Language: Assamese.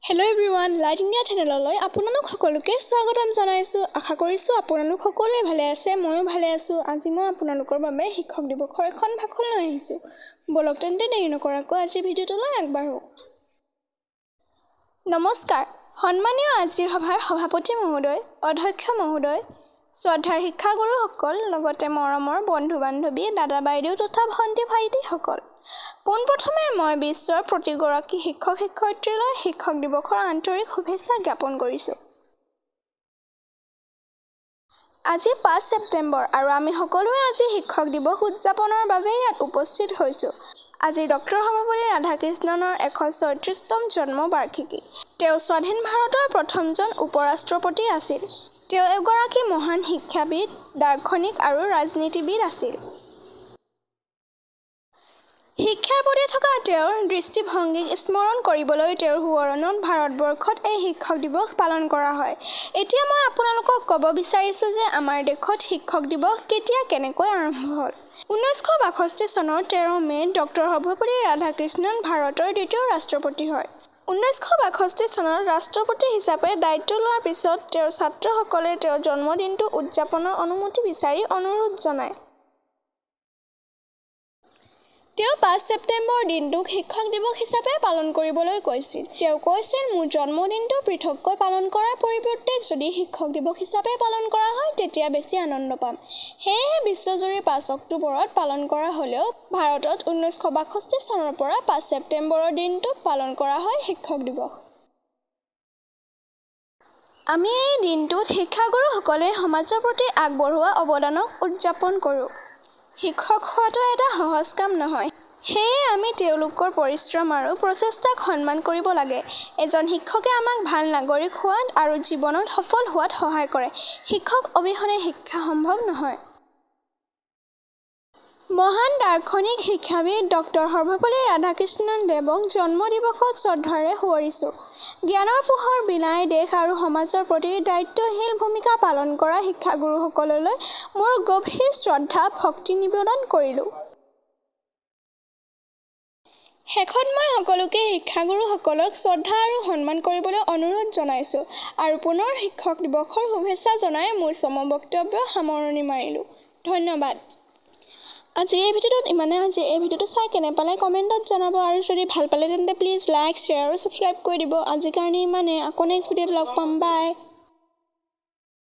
Hello everyone, Light India channelলৈ আপোনালোক সকলোকে স্বাগতম জনাইছো। আশা কৰিছো আপোনালোক সকলোৱে ভালে আছে, ময়ো ভালে আছো। আজি মই আপোনালোকৰ বাবে শিক্ষক দিৱসৰ এখন ভাষণ লৈ আহিছো। বলক তেন্তে দেৰি নকৰাকৈ আজি ভিডিঅ'টোলৈ আগবাঢ়ো। নমস্কাৰ, সন্মানীয় আজিৰ সভাৰ সভাপতি মহোদয়, অধ্যক্ষ মহোদয়, শ্ৰদ্ধাৰ শিক্ষাগুৰুসকল, লগতে মৰমৰ বন্ধু-বান্ধৱী, দাদা বাইদেউ তথা ভণ্টি ভাইটিসকল। পোনপ্ৰথমে মই বিশ্বৰ প্ৰতিগৰাকী শিক্ষক-শিক্ষয়িত্ৰীলৈ শিক্ষক দিৱসৰ আন্তৰিক শুভেচ্ছা জ্ঞাপন কৰিছোঁ। আজি ৫ ছেপ্টেম্বৰ আৰু আমি সকলোৱে আজি শিক্ষক দিৱস উদযাপনৰ বাবে ইয়াত উপস্থিত হৈছোঁ। আজি ডক্টৰ সৰ্বপল্লী ৰাধাকৃষ্ণনৰ ১৩৬তম জন্মবাৰ্ষিকী। তেওঁ স্বাধীন ভাৰতৰ প্ৰথমজন উপ-ৰাষ্ট্ৰপতি আছিল। তেওঁ এগৰাকী মহান শিক্ষাবিদ, দাৰ্শনিক আৰু ৰাজনীতিবিদ আছিল। শিক্ষাৰ প্ৰতি থকা তেওঁৰ দৃষ্টিভংগীক স্মৰণ কৰিবলৈ তেওঁৰ সোঁৱৰণত ভাৰতবৰ্ষত এই শিক্ষক দিৱস পালন কৰা হয়। এতিয়া মই আপোনালোকক ক'ব বিচাৰিছোঁ যে আমাৰ দেশত শিক্ষক দিৱস কেতিয়া কেনেকৈ আৰম্ভ হ'ল। ১৯৬২ চনৰ ১৩ মে'ত ডক্টৰ সৰ্বপল্লী ৰাধাকৃষ্ণন ভাৰতৰ দ্বিতীয় ৰাষ্ট্ৰপতি হয়। ১৯৬২ চনত ৰাষ্ট্ৰপতি হিচাপে দায়িত্ব লোৱাৰ পিছত তেওঁৰ ছাত্ৰসকলে তেওঁৰ জন্মদিনটো উদযাপনৰ অনুমতি বিচাৰি অনুৰোধ জনায়। তেওঁ ৫ ছেপ্টেম্বৰ দিনটোক শিক্ষক দিৱস হিচাপে পালন কৰিবলৈ কৈছিল। তেওঁ কৈছিল, মোৰ জন্মদিনটো পৃথককৈ পালন কৰাৰ পৰিৱৰ্তে যদি শিক্ষক দিৱস হিচাপে পালন কৰা হয় তেতিয়া বেছি আনন্দ পাম। সেয়েহে বিশ্বজুৰি ৫ অক্টোবৰত পালন কৰা হ'লেও ভাৰতত ১৯৬২ চনৰ পৰা ৫ ছেপ্টেম্বৰৰ দিনটোত পালন কৰা হয় শিক্ষক দিৱস। আমি এই দিনটোত শিক্ষাগুৰুসকলে সমাজৰ প্ৰতি আগবঢ়োৱা অৱদানক উদযাপন কৰোঁ। শিক্ষক হোৱাটো এটা সহজ কাম নহয়। সেয়ে আমি তেওঁলোকৰ পৰিশ্ৰম আৰু প্ৰচেষ্টাক সন্মান কৰিব লাগে। এজন শিক্ষকে আমাক ভাল নাগৰিক হোৱাত আৰু জীৱনত সফল হোৱাত সহায় কৰে। শিক্ষক অবিহনে শিক্ষা সম্ভৱ নহয়। মহান দাৰ্শনিক শিক্ষাবিদ ডক্টৰ সৰ্বপল্লী ৰাধাকৃষ্ণন দেৱক জন্ম দিৱসত শ্ৰদ্ধাৰে সোঁৱৰিছোঁ। জ্ঞানৰ পোহৰ বিলাই দেশ আৰু সমাজৰ প্ৰতি দায়িত্বশীল ভূমিকা পালন কৰা শিক্ষাগুৰুসকললৈ মোৰ গভীৰ শ্ৰদ্ধা ভক্তি নিবেদন কৰিলোঁ। শেষত মই সকলোকে শিক্ষাগুৰুসকলক শ্ৰদ্ধা আৰু সন্মান কৰিবলৈ অনুৰোধ জনাইছোঁ আৰু পুনৰ শিক্ষক দিৱসৰ শুভেচ্ছা জনাই মোৰ বক্তব্য সামৰণি মাৰিলোঁ। ধন্যবাদ। আজি এই ভিডিঅ'টোত ইমানে। আজি এই ভিডিঅ'টো চাই কেনে পালে কমেণ্টত জনাব আৰু যদি ভাল পালে তেন্তে প্লিজ লাইক, শ্বেয়াৰ আৰু ছাবস্ক্ৰাইব কৰি দিব। আজিৰ কাৰণে ইমানে। আকৌ নেক্সট ভিডিঅ'ত লগ পাম। বাই।